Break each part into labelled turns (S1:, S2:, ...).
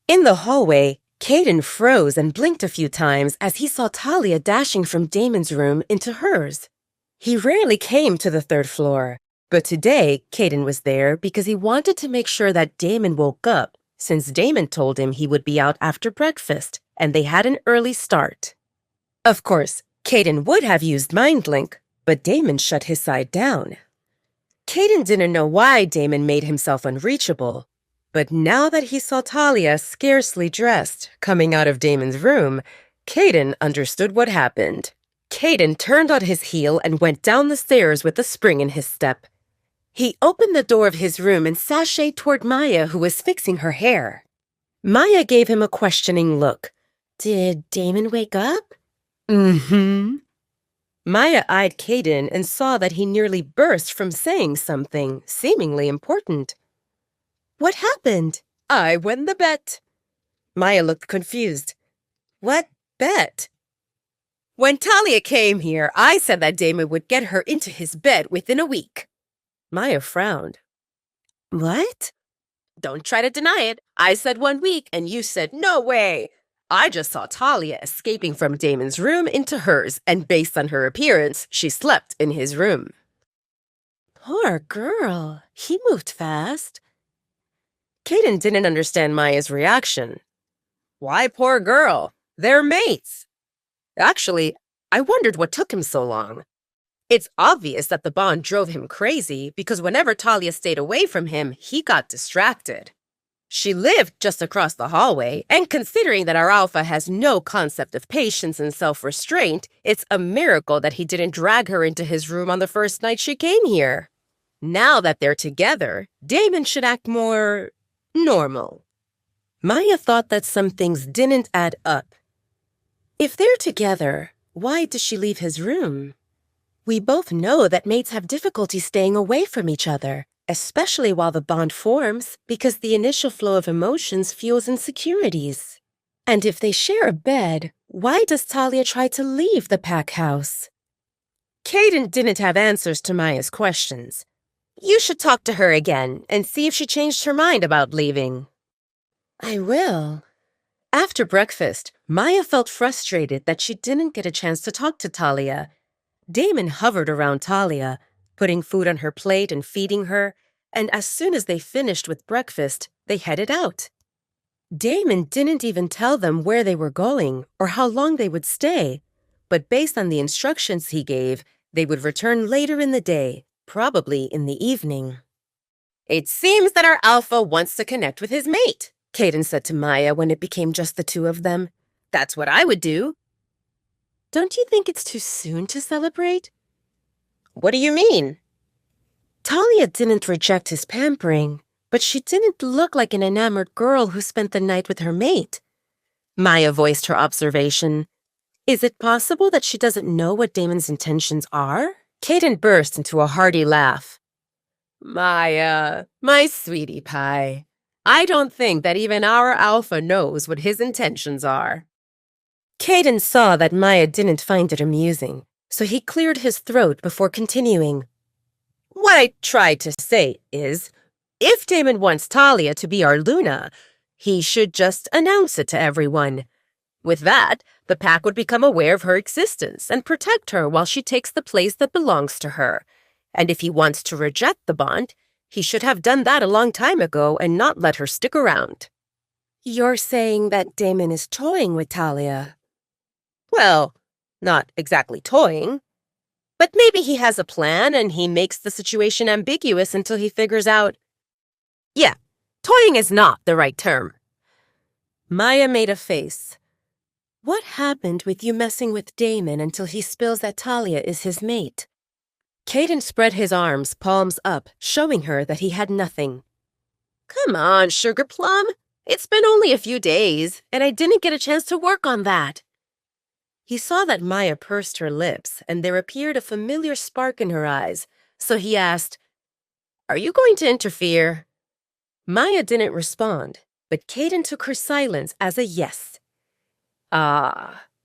S1: In the hallway, Caden froze and blinked a few times as he saw Talia dashing from Damon's room into hers. He rarely came to the third floor, but today Caden was there because he wanted to make sure that Damon woke up, since Damon told him he would be out after breakfast, and they had an early start. Of course, Caden would have used MindLink, but Damon shut his side down. Caden didn't know why Damon made himself unreachable, but now that he saw Talia scarcely dressed coming out of Damon's room, Caden understood what happened. Caden turned on his heel and went down the stairs with a spring in his step. He opened the door of his room and sashayed toward Maya, who was fixing her hair. Maya gave him a questioning look. "Did Damon wake up?" "Mm-hmm." Maya eyed Caden and saw that he nearly burst from saying something seemingly important. "What happened?" "I won the bet." Maya looked confused. "What bet?" "When Talia came here, I said that Damon would get her into his bed within a week." Maya frowned. "What?" "Don't try to deny it. I said 1 week, and you said no way. I just saw Talia escaping from Damon's room into hers, and based on her appearance, she slept in his room." "Poor girl. He moved fast." Caden didn't understand Maya's reaction. "Why poor girl? They're mates." Actually, I wondered what took him so long. It's obvious that the bond drove him crazy because whenever Talia stayed away from him, he got distracted. She lived just across the hallway, and considering that our alpha has no concept of patience and self-restraint, it's a miracle that he didn't drag her into his room on the first night she came here. Now that they're together, Damon should act more normal. Maya thought that some things didn't add up. If they're together, why does she leave his room? We both know that mates have difficulty staying away from each other, especially while the bond forms, because the initial flow of emotions fuels insecurities. And if they share a bed, why does Talia try to leave the pack house? Caden didn't have answers to Maya's questions. "You should talk to her again and see if she changed her mind about leaving." "I will." After breakfast, Maya felt frustrated that she didn't get a chance to talk to Talia. Damon hovered around Talia, putting food on her plate and feeding her, and as soon as they finished with breakfast, they headed out. Damon didn't even tell them where they were going or how long they would stay, but based on the instructions he gave, they would return later in the day, probably in the evening. "It seems that our alpha wants to connect with his mate," Caden said to Maya when it became just the two of them. "That's what I would do." "Don't you think it's too soon to celebrate?" "What do you mean?" Talia didn't reject his pampering, but she didn't look like an enamored girl who spent the night with her mate. Maya voiced her observation. "Is it possible that she doesn't know what Damon's intentions are?" Caden burst into a hearty laugh. "Maya, my sweetie pie, I don't think that even our alpha knows what his intentions are." Caden saw that Maya didn't find it amusing, so he cleared his throat before continuing. "What I tried to say is, if Damon wants Talia to be our Luna, he should just announce it to everyone. With that, the pack would become aware of her existence and protect her while she takes the place that belongs to her. And if he wants to reject the bond, he should have done that a long time ago and not let her stick around." "You're saying that Damon is toying with Talia?" "Well, not exactly toying. But maybe he has a plan and he makes the situation ambiguous until he figures out." "Yeah, toying is not the right term." Maya made a face. "What happened with you messing with Damon until he spills that Talia is his mate?" Caden spread his arms, palms up, showing her that he had nothing. "Come on, Sugar Plum. It's been only a few days, and I didn't get a chance to work on that." He saw that Maya pursed her lips, and there appeared a familiar spark in her eyes, so he asked, "Are you going to interfere?" Maya didn't respond, but Caden took her silence as a yes.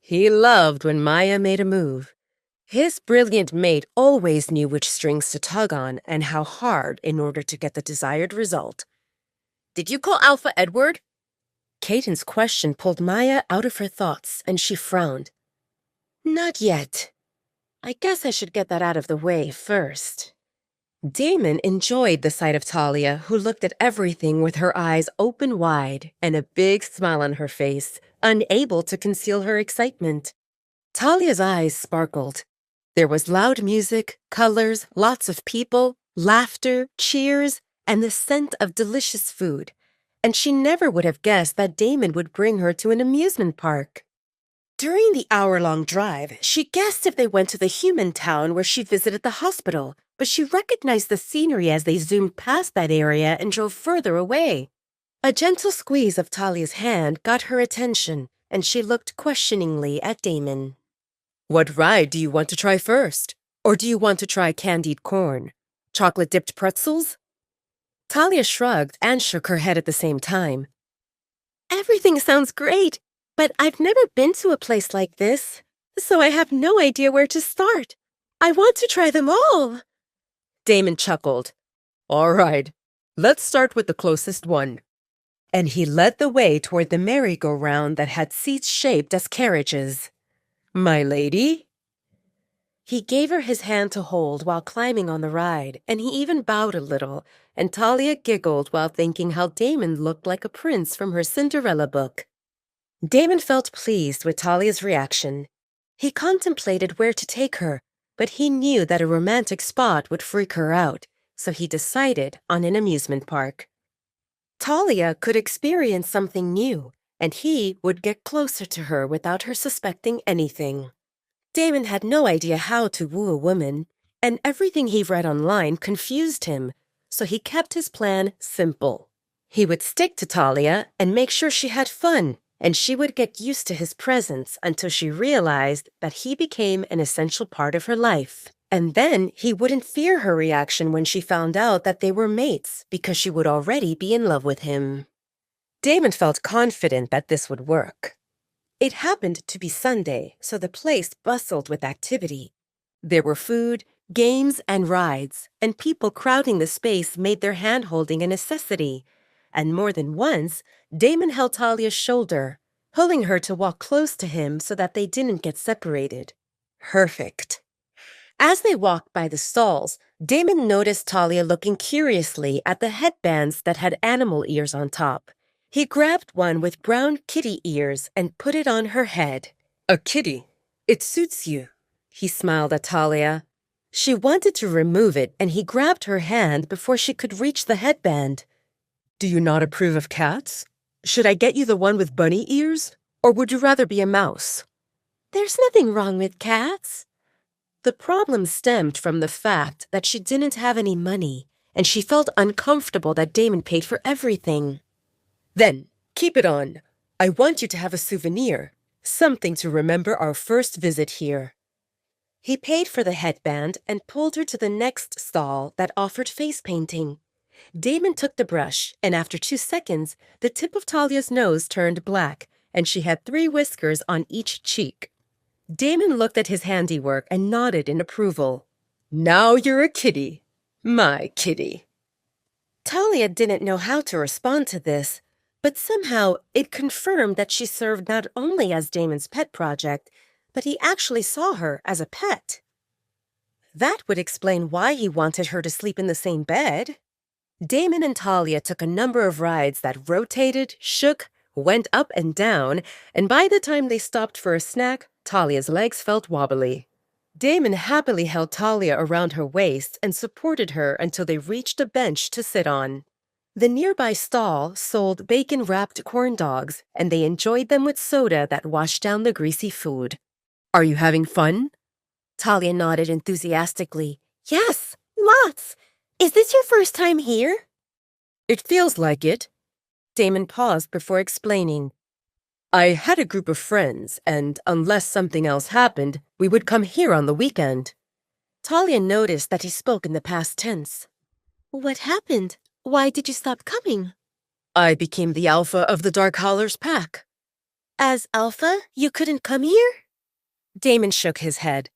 S1: He loved when Maya made a move. His brilliant mate always knew which strings to tug on and how hard in order to get the desired result. "Did you call Alpha Edward?" Caden's question pulled Maya out of her thoughts, and she frowned. Not yet. I guess I should get that out of the way first. Damon enjoyed the sight of Talia, who looked at everything with her eyes open wide and a big smile on her face, unable to conceal her excitement. Talia's eyes sparkled. There was loud music, colors, lots of people, laughter, cheers, and the scent of delicious food. And she never would have guessed that Damon would bring her to an amusement park. During the hour-long drive, she guessed if they went to the human town where she visited the hospital, but she recognized the scenery as they zoomed past that area and drove further away. A gentle squeeze of Talia's hand got her attention, and she looked questioningly at Damon. What ride do you want to try first? Or do you want to try candied corn? Chocolate-dipped pretzels? Talia shrugged and shook her head at the same time. Everything sounds great, but I've never been to a place like this, so I have no idea where to start. I want to try them all. Damon chuckled. All right, let's start with the closest one. And he led the way toward the merry-go-round that had seats shaped as carriages. My lady? He gave her his hand to hold while climbing on the ride, and he even bowed a little, and Talia giggled while thinking how Damon looked like a prince from her Cinderella book. Damon felt pleased with Talia's reaction. He contemplated where to take her, but he knew that a romantic spot would freak her out, so he decided on an amusement park. Talia could experience something new, and he would get closer to her without her suspecting anything. Damon had no idea how to woo a woman, and everything he read online confused him, so he kept his plan simple. He would stick to Talia and make sure she had fun, and she would get used to his presence until she realized that he became an essential part of her life. And then he wouldn't fear her reaction when she found out that they were mates because she would already be in love with him. Damon felt confident that this would work. It happened to be Sunday, so the place bustled with activity. There were food, games, and rides, and people crowding the space made their hand-holding a necessity. And more than once, Damon held Talia's shoulder, pulling her to walk close to him so that they didn't get separated. Perfect. As they walked by the stalls, Damon noticed Talia looking curiously at the headbands that had animal ears on top. He grabbed one with brown kitty ears and put it on her head. A kitty. It suits you. He smiled at Talia. She wanted to remove it, and he grabbed her hand before she could reach the headband. Do you not approve of cats? Should I get you the one with bunny ears? Or would you rather be a mouse? There's nothing wrong with cats. The problem stemmed from the fact that she didn't have any money, and she felt uncomfortable that Damon paid for everything. Then, keep it on. I want you to have a souvenir, something to remember our first visit here. He paid for the headband and pulled her to the next stall that offered face painting. Damon took the brush, and after 2 seconds, the tip of Talia's nose turned black, and she had 3 whiskers on each cheek. Damon looked at his handiwork and nodded in approval. Now you're a kitty. My kitty. Talia didn't know how to respond to this, but somehow it confirmed that she served not only as Damon's pet project, but he actually saw her as a pet. That would explain why he wanted her to sleep in the same bed. Damon and Talia took a number of rides that rotated, shook, went up and down, and by the time they stopped for a snack, Talia's legs felt wobbly. Damon happily held Talia around her waist and supported her until they reached a bench to sit on. The nearby stall sold bacon-wrapped corn dogs, and they enjoyed them with soda that washed down the greasy food. Are you having fun? Talia nodded enthusiastically. Yes, lots. Is this your first time here? It feels like it. Damon paused before explaining. I had a group of friends, and unless something else happened, we would come here on the weekend. Talia noticed that he spoke in the past tense. What happened? Why did you stop coming? I became the alpha of the Dark Howlers pack. As alpha, you couldn't come here? Damon shook his head.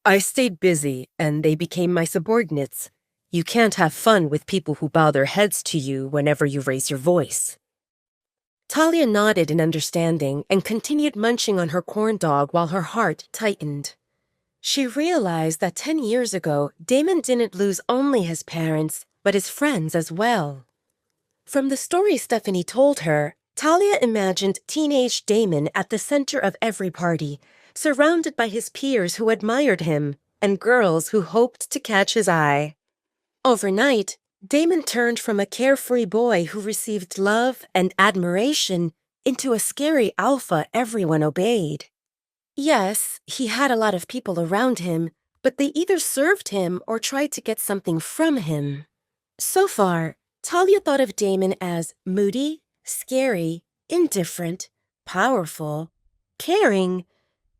S1: I stayed busy, and they became my subordinates. You can't have fun with people who bow their heads to you whenever you raise your voice. Talia nodded in understanding and continued munching on her corn dog while her heart tightened. She realized that 10 years ago, Damon didn't lose only his parents, but his friends as well. From the story Stephanie told her, Talia imagined teenage Damon at the center of every party, surrounded by his peers who admired him and girls who hoped to catch his eye. Overnight, Damon turned from a carefree boy who received love and admiration into a scary alpha everyone obeyed. Yes, he had a lot of people around him, but they either served him or tried to get something from him. So far, Talia thought of Damon as moody, scary, indifferent, powerful, caring,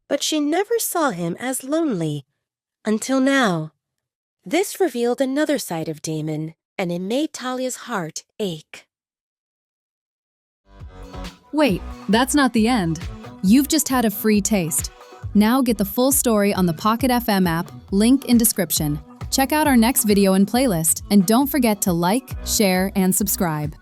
S1: but she never saw him as lonely. Until now. This revealed another side of Damon, and it made Talia's heart ache.
S2: Wait, that's not the end. You've just had a free taste. Now get the full story on the Pocket FM app, link in description. Check out our next video and playlist, and don't forget to like, share, and subscribe.